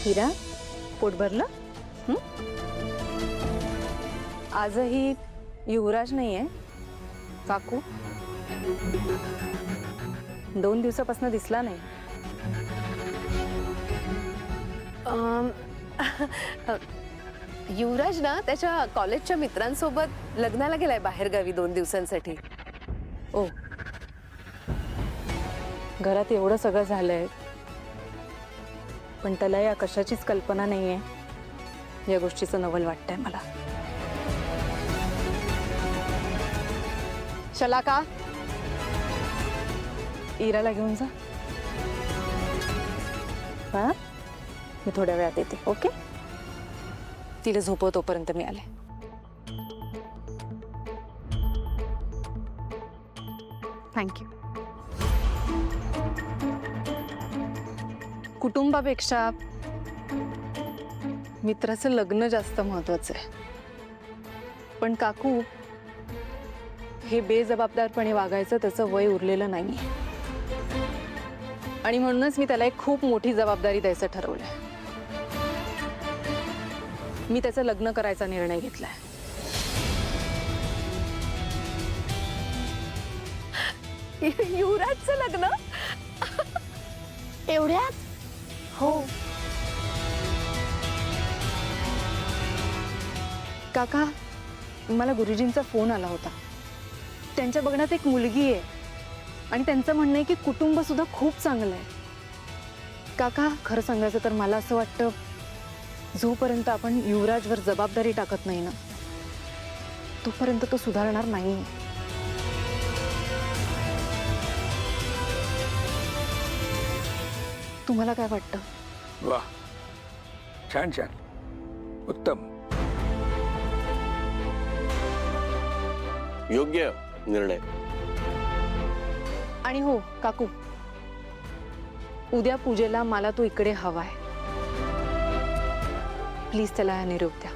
हिरा, पोट भरलं? आजही युवराज नाहीये काकू? 2 दिवसापासून दिसला नाही. युवराज ना त्याच्या कॉलेजच्या मित्रांसोबत लग्नाला गेलाय बाहेरगावी 2 दिवसांसाठी. ओ, घरात एवढं सगळं झालंय पण त्याला या कशाचीच कल्पना नाहीये. या गोष्टीचं नवल वाटतंय मला. शलाका, इराला घेऊन जा. हा, मी थोड्या वेळात येते. ओके, तिला झोपवतोपर्यंत मी आले. थँक्यू. कुटुंबापेक्षा मित्राचं लग्न जास्त महत्वाचं आहे. पण काकू, हे बेजबाबदारपणे वागायचं त्याचं वय उरलेलं नाही. आणि म्हणूनच मी त्याला एक खूप मोठी जबाबदारी द्यायचं ठरवलंय. मी त्याचं लग्न करायचा निर्णय घेतलाय. युवराजचं लग्न एवढ्यात? हो काका, मला गुरुजींचा फोन आला होता. त्यांच्या बघण्यात एक मुलगी आहे आणि त्यांचं म्हणणं आहे की कुटुंब सुद्धा खूप चांगलं आहे. काका, खरं सांगायचं तर मला असं वाटतं जोपर्यंत आपण युवराजवर जबाबदारी टाकत नाही ना तोपर्यंत तो सुधारणार नाही. तुम्हाला काय वाटतं? वाह, छान छान, उत्तम. योग्य निर्णय. आणि हो काकू, उद्या पूजेला मला तो इकडे हवाय. प्लीज त्याला निरोप द्या.